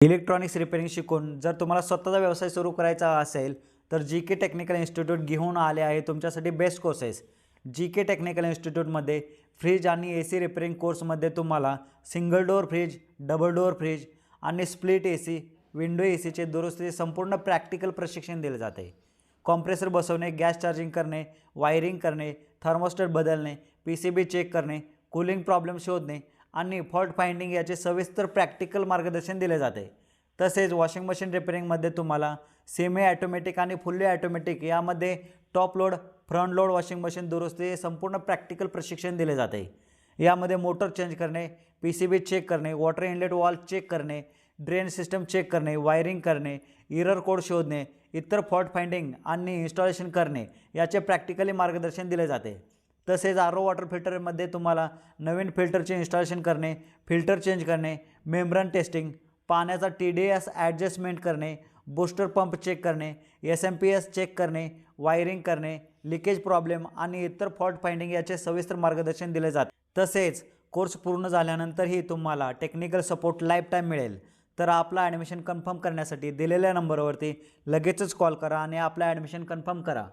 Electronics repairing शिकून जर तुम्हाला स्वतःचा व्यवसाय सुरू करायचा असेल तर जी के टेक्निकल इन्स्टिट्यूट घेऊन आले आहे तुमच्यासाठी best courses. G K technical इन्स्टिट्यूटमध्ये फ्रीज आणि ए सी रिपेअरिंग कोर्समध्ये तुम्हाला single door fridge, double door fridge आणि split A C, window A सीचे दुरुस्तीचे संपूर्ण प्रॅक्टिकल प्रशिक्षण दिले जाते. कॉम्प्रेसर बसवणे, गॅस चार्जिंग करणे, वायरिंग करणे, थर्मोस्टेट बदलणे, पी सी बी चेक करणे, कूलिंग प्रॉब्लेम शोधणे आणि फॉल्ट फाइंडिंग याचे सविस्तर प्रॅक्टिकल मार्गदर्शन दिले जाते. तसेच वॉशिंग मशीन रिपेअरिंगमध्ये तुम्हाला सेमी ॲटोमॅटिक आणि फुल्ली ॲटोमॅटिक यामध्ये top load, front load washing machine दुरुस्ती संपूर्ण प्रॅक्टिकल प्रशिक्षण दिले जाते. यामध्ये मोटर चेंज करणे, पी सी बी चेक करणे, वॉटर इनलेट वॉल चेक करणे, ड्रेन सिस्टम चेक करणे, वायरिंग करणे, इरर कोड शोधणे, इतर फॉल्ट फाइंडिंग आणि इन्स्टॉलेशन करणे याचे प्रॅक्टिकली मार्गदर्शन दिले जाते. तसेच आर ओ वॉटर फिल्टरमध्ये तुम्हाला नवीन फिल्टरचे इन्स्टॉलेशन करणे, फिल्टर चेंज करणे, मेम्ब्रेन टेस्टिंग, पाण्याचा टी डी एस ॲडजस्टमेंट करणे, बूस्टर पंप चेक करणे, S M P S check करणे, वायरिंग करणे, लिकेज प्रॉब्लेम आणि इतर फॉल्ट फाइंडिंग याचे सविस्तर मार्गदर्शन दिले जाते. तसेच कोर्स पूर्ण झाल्यानंतरही तुम्हाला टेक्निकल सपोर्ट लाईफ टाईम मिळेल. तर आपला ॲडमिशन कन्फर्म करण्यासाठी दिलेल्या नंबरवरती लगेचच कॉल करा आणि आपलं ॲडमिशन कन्फर्म करा.